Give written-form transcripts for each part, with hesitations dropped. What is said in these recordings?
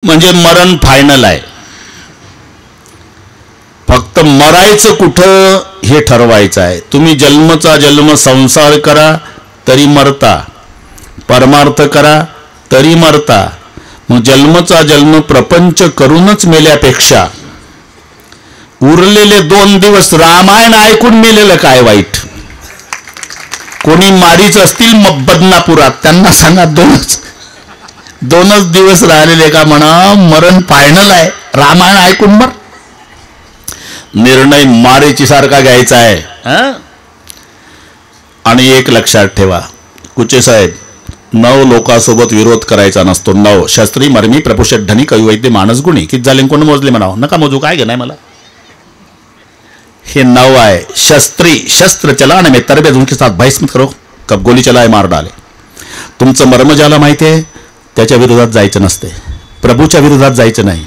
म्हणजे मरण फायनल आहे. फक्त मरायचं कुठं हे ठरवायचं आहे. तुम्ही जन्मचा जन्म संसार करा तरी मरता, परमार्थ करा तरी मरता. मग जन्मचा जन्म प्रपंच करूनच मेल्यापेक्षा उरलेले 2 दिवस रामायण ऐकून मेलेलं काय वाईट. कोणी मारीच असतील मग बदनापुरात, त्यांना सांगा 2च दिवस राहिलेले का म्हणा, मरण फायनल आहे, रामायण ऐकून मर. निर्णय मारेची सारखा घ्यायचा आहे. आणि एक लक्षात ठेवा, कुचे साहेब, 9 लोकांसोबत विरोध करायचा नसतो. 9 शास्त्री मर्मी प्रपुषट धनी कविवैद्य मानस गुणी. किती झाले कोण मोजले म्हणावं, नका मोजू, काय घेणार मला. हे 9 आहे. शस्त्री शस्त्र चलाने में तरबेज उनके साथ बहस मत करो, कब गोली चलाए मार डाले. तुमचं मर्म ज्याला माहिती आहे त्याच्या विरोधात जायचं नसते. प्रभूच्या विरोधात जायचं नाही,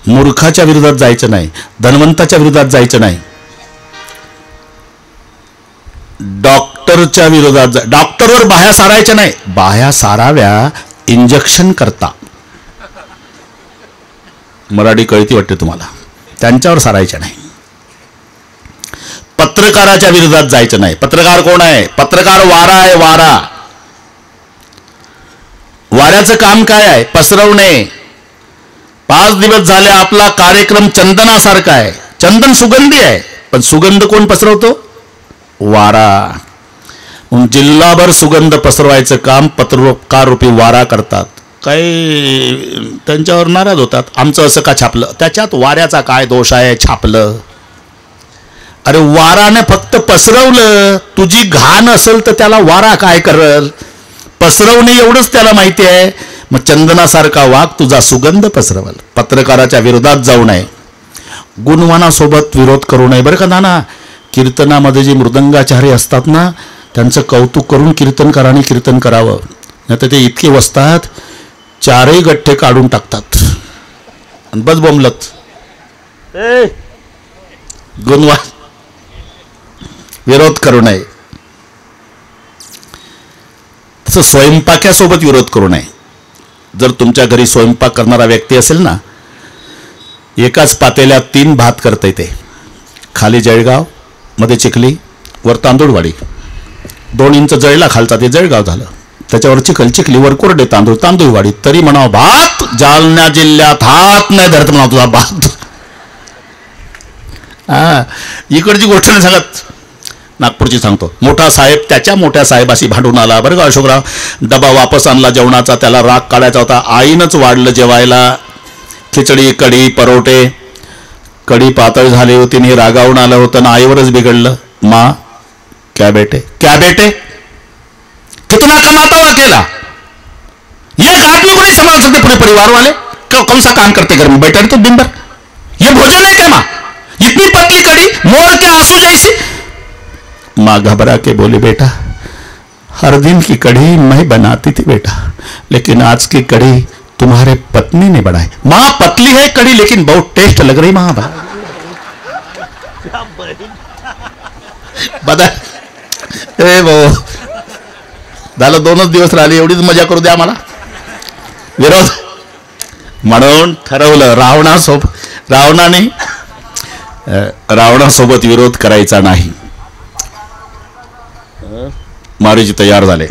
मूर्खाच्या विरोधात जायचं नाही, धनवंताच्या विरोधात जायचं नाही, डॉक्टरच्या विरोधात डॉक्टरवर बाह्या सारायच्या नाही. बाह्या साराव्या इंजेक्शन करता. मराठी कळती वाटते तुम्हाला, त्यांच्यावर सारायच्या नाही. पत्रकाराच्या विरोधात जायचं नाही. पत्रकार कोण आहे? पत्रकार वारा आहे. वाऱ्याचं काम काय आहे? पसरवणे. 5 दिवस झाले आपला कार्यक्रम चंदनासारखा आहे. चंदन सुगंधी आहे, पण सुगंध कोण पसरवतो? वारा. जिल्हाभर सुगंध पसरवायचं काम पत्रकार रूपी वारा करतात. काही त्यांच्यावर नाराज होतात, आमचं असं का छापलं. त्याच्यात वाऱ्याचा काय दोष आहे? छापलं. अरे वाराने फक्त पसरवलं, तुझी घाण असेल तर त्याला वारा काय करल? पसरवणे एवढंच त्याला माहिती आहे. मग चंदनासारखा वाघ तुझा सुगंध पसरवल. पत्रकाराच्या विरोधात जाऊ नये, गुणवानासोबत विरोध करू नये. बरं का नाना, कीर्तनामध्ये जे मृदंगाचार्य असतात ना, त्यांचं कौतुक करून कीर्तनकारांनी कीर्तन करावं. नाही तर ते इतके वसतात, 4 गठ्ठे काढून टाकतात आणि बस बोंबलत. गुणवान विरोध करू नये. तसं स्वयंपाक्यासोबत विरोध करू नये. जर तुमच्या घरी स्वयंपाक करणारा व्यक्ती असेल ना, एकाच पातेल्यात 3 भात करता येते. खाली जळगाव, मध्ये चिखली, वर तांदूळवाडी. 2 इंच जळला खालचा, ते जळगाव झालं. त्याच्यावर चिखली, वर कोरडे तांदूळ, तांदूळवाडी. तरी म्हणाव भात. जालना जिल्ह्यात हात नाही धरत म्हणा तुझा भात. इकडची गोष्ट नाही सांगत, नागपूरची सांगतो. मोठा साहेब त्याच्या मोठ्या साहेबाशी भांडून आला. बरं का अशोकराव, डबा वापस आणला जेवणाचा, त्याला राग काढायचा होता. आईनंच वाढलं जेवायला, खिचडी, कढी, परोठे. कढी पातळ झाली होती आणि रागावून आलं होतं ना, आईवरच बिघडलं. माँ क्या बेटे कितना कमाता हो अकेला, एक आदमी को नहीं संभाल सकते पूरे परिवार वाले. कौन सा काम करते घर में, बैठे तो दिन भर. ये भोजन है क्या माँ? इतनी पतली कड़ी, मोर के आंसू जैसी. माँ घबरा के बोली, बेटा हर दिन की कड़ी मैं बनाती थी बेटा, लेकिन आज की कड़ी तुम्हारे पत्नी ने बनाई. माँ पतली है कड़ी लेकिन बहुत टेस्ट लग रही माँ. बता ए भाऊ, झालं 2च दिवस राहिले, एवढीच मजा करू द्या मला. विरोध म्हणून ठरवलं, रावणासोबत विरोध करायचा नाही. मारीची तयार झाले.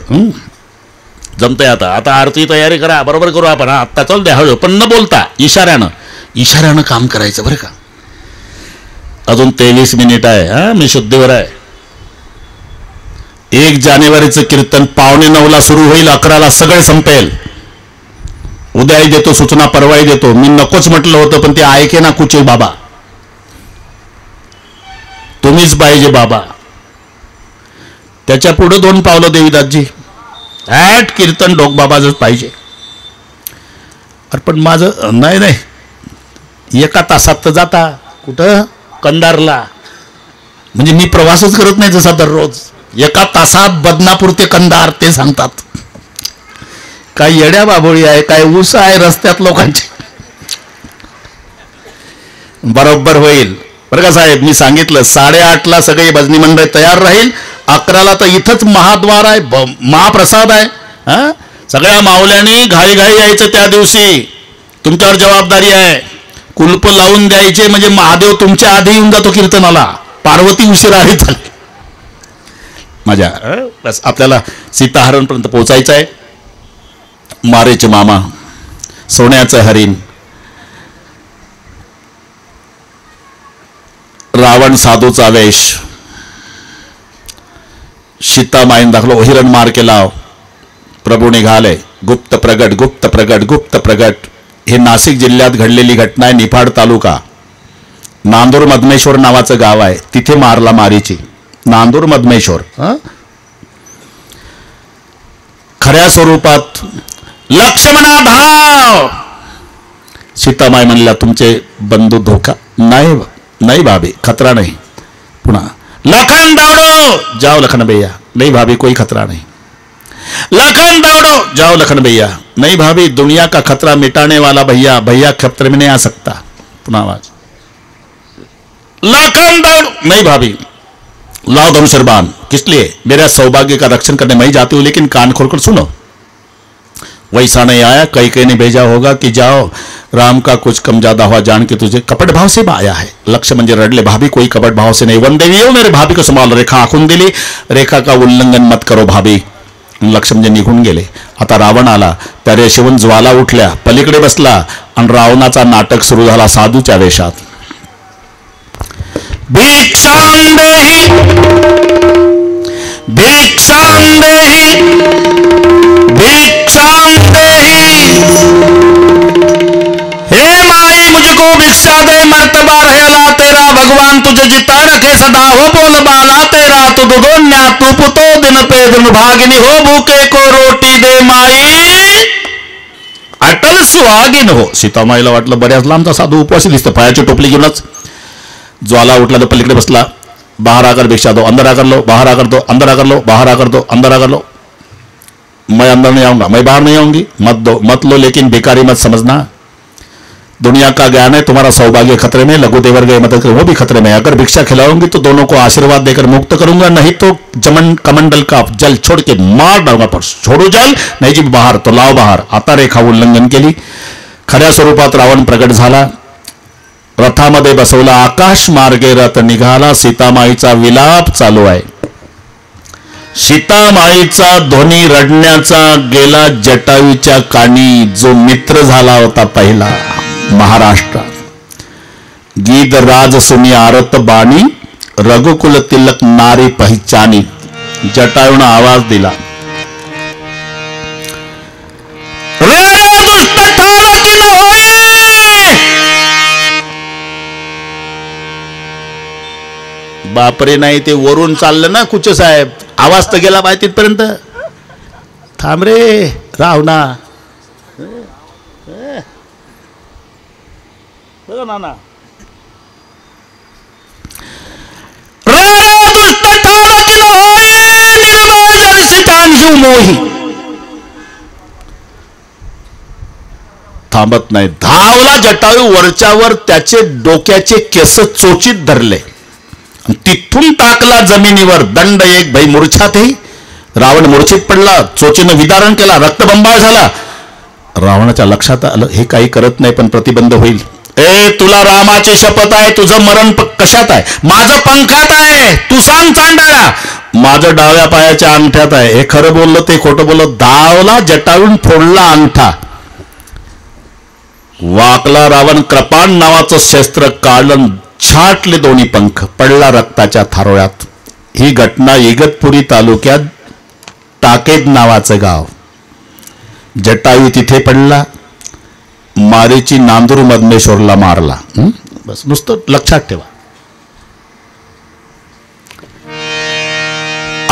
जमतंय आता आरती तयारी करा, बरोबर करू आपण. आता चल द्या हळू, पण न बोलता इशाऱ्यानं काम करायचं. बरं का, अजून 23 मिनिट आहे. मी शुद्धीवर आहे. 1 जानेवारीचं कीर्तन 8:45ला सुरू होईल, 11ला सगळे संपेल. उद्याही देतो सूचना, परवाही देतो. मी नकोच म्हटलं होतं, पण ते ऐके ना कुचे बाबा. तुम्हीच पाहिजे बाबा. त्याच्या पुढे 2 पावलं देवीदासजी. कीर्तन डोक बाबाच पाहिजे. अरे पण माझं नाही, 1 तासात तर जाता कुठं, कंधारला. म्हणजे मी प्रवासच करत नाही जसा दररोज. 1 तासात बदनापूर ते कंधार ते सांगतात. काय येड्या बाबोळी आहे, काय ऊस आहे रस्त्यात लोकांचे. बरोबर होईल. बरं का साहेब, मी सांगितलं 8:30ला सगळी भजनी मंडळ तयार राहील. 11ला तर इथंच महाद्वार आहे, महाप्रसाद आहे. सगळ्या माऊल्यांनी घाई यायचं त्या दिवशी. तुमच्यावर जबाबदारी आहे. कुलप लावून द्यायचे म्हणजे महादेव तुमच्या आधी येऊन जातो कीर्तनाला. पार्वती उशिरा आहे झाली माझ्या. बस आपल्याला सीताहरणपर्यंत पोहोचायचं आहे. मारेचे मामा, सोन्याचं हरिण, रावण साधूचा वेश, सीतामाईन दाखलो हिरण मार केला. प्रभू निघाले. गुप्त प्रगट, गुप्त प्रगट, गुप्त प्रगट. हे नाशिक जिल्ह्यात घडलेली घटना आहे. निफाड तालुका, नांदूर मधमेश्वर नावाचं गाव आहे. तिथे मारला मारीची. नांदूर मधमेश्वर. खऱ्या स्वरूपात लक्ष्मणा धाव. सीतामाई म्हणल्या तुमचे बंधू धोका नाही. नाही भाभी खतरा नहीं. पुन्हा लखन दौड़ो. जाओ लखन भैया. नहीं भाभी कोई खतरा नहीं. लखन दौड़ो. जाओ लखन भैया. नहीं भाभी दुनिया का खतरा मिटाने वाला भैया, भैया खतरे में नहीं आ सकता. पुनः आवाज. लखन दौड़ो. नहीं भाभी. लाओ धनुषर बाण. किस लिए? मेरा सौभाग्य का रक्षण करने मैं ही जाती हूं, लेकिन कान खोलकर सुनो. वैसा नहीं आया. कई ने भेजा होगा कि जाओ राम का कुछ कम ज्यादा हुआ जान के तुझे कपट भाव से आया है. लक्ष्य म्हणजे रडले. भाभी कोई कपट भाव से नहीं. वनदेवी हो मेरे भाभी को संभाल. रेखा आखून दिली. रेखा का उल्लंघन मत करो भाभी. लक्ष्य म्हणजे निघून गेले. आता रावण आला. त्या रेषेवरून ज्वाला उठल्या. पलीकडे बसला आणि रावणाचा नाटक सुरू झाला साधूच्या वेशात. भिक्षां देहि, भिक्षां देहि, भिक्षां देहि. हे माई मुझको भिक्षा दे. मर्तबा रहेला तेरा भगवान तुझे जिता रखे सदा. हो बोल बाला तेरा तू दुगोन्या तू पुतो दिन पे दिन भागिनी. हो भूखे को रोटी दे माई अटल सुहागिन हो. सीतामाईला वाटलं बऱ्याच लांबचा साधू उपवासी दिसतो. पायाची टोपली घेऊनच ज्वाला उठला तो पलीकडे बसला. बाहर आकर भिक्षा दो. अंदर आकर लो. बाहर आकर दो. अंदर आकर लो. बाहर आकर दो. अंदर आकर लो. मैं अंदर नहीं आऊंगा. मैं बाहर नहीं आऊंगी. मत दो. मत लो, लेकिन भिखारी मत समझना. दुनिया का ज्ञान है. तुम्हारा सौभाग्य खतरे में. लघु देवर गए मदद करें वो भी खतरे में. अगर भिक्षा खिलाऊंगी तो दोनों को आशीर्वाद देकर मुक्त करूंगा, नहीं तो जमन कमंडल का जल छोड़ के मार डालूंगा. पर छोड़ो जल. नाही जी बाहर. तो लाव बाहर. आता रेखा उल्लंघन केली. खऱ्या स्वरूपात रावण प्रगट झाला. रथामध्ये बसवला. आकाश मार्गे रथ निघाला. सीतामाईचा विलाप चालू आहे. सीतामाईचा ध्वनी रडण्याचा गेला जटायूच्या कानी. जो मित्र झाला होता पहिला महाराष्ट्रात. गीत राज सुनी आरत बाणी. रघुकुल तिलक नारी पहिचानी. जटायूने आवाज दिला. रे दुष्ट ठार की न होई. बापरे. नाही ते वरून चाललं ना कुच साहेब. आवाज तर गेला पाहिजे तिथपर्यंत. थांब रे रावणा. नाना दुष्ट ठार की न होई. निर्मळ दर्शितांशु मोही. थांबत नाही. धावला जटायू. वरच्यावर त्याचे डोक्याचे केस चोचीत धरले. तिथून टाकला जमिनीवर. दंड एक भाई मूर्छातही. रावण मूर्छित पडला. चोचीनं विदारण केला. रक्तबंबाळ झाला. रावणाच्या लक्षात आलं हे काही करत नाही पण प्रतिबंध होईल. ए तुला रामाची शपथ आहे. तुझं मरण कशात आहे? माझं पंखात आहे. तू सांग चांडाळा. माझं डाव्या पायाच्या अंगठ्यात आहे. हे खरं बोललं ते खोटं बोललं. धावला जटाळून फोडला अंगठा. वाकला रावण. कृपाण नावाचं शस्त्र काढलं. छाटले दोन्ही पंख. पडला रक्ताच्या थारोळ्यात. ही घटना इगतपुरी तालुक्यात टाकेद नावाचं गाव. जटायू तिथे पडला. मारीची नांदूर मधमेश्वरला मारला. बस नुसतं लक्षात ठेवा.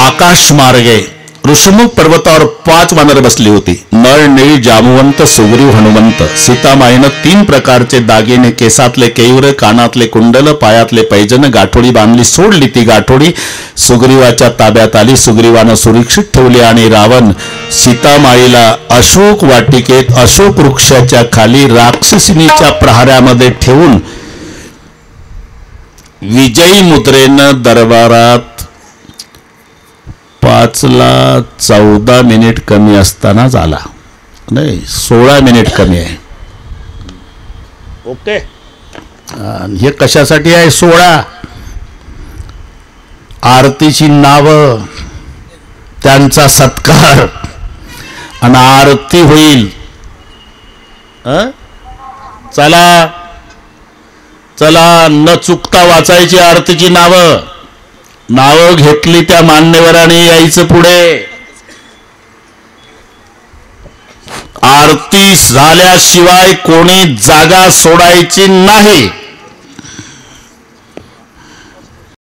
आकाश मार्गे ऋषमुख पर्वतावर 5 वानर बसली होती. नळ निळी जांबुवंत सुग्रीव हनुमंत. सीतामाईनं 3 प्रकारचे दागिने. केसातले केयूर, कानातले कुंडल, पायातले पैजन, गाठोडी बांधली. सोडली ती गाठोडी. सुग्रीवाच्या ताब्यात आली. सुग्रीवानं सुरक्षित ठेवली. आणि रावण सीतामाईला अशोक वाटिकेत अशोक वृक्षाच्या खाली राक्षसिनीच्या प्रहारामध्ये ठेवून विजयी मुद्रेनं दरबारात 5ला 14 मिनिट कमी असताना झाला. नाही 16 मिनिट कमी आहे. ओके. हे कशासाठी आहे? सोळा आरतीची नावं, त्यांचा सत्कार, आणि आरती होईल. चला चला, न चुकता वाचायची आरतीची नावं. नावं घेतली त्या मान्यवरांनी यायचं पुढे. आरती झाल्याशिवाय कोणी जागा सोडायची नाही.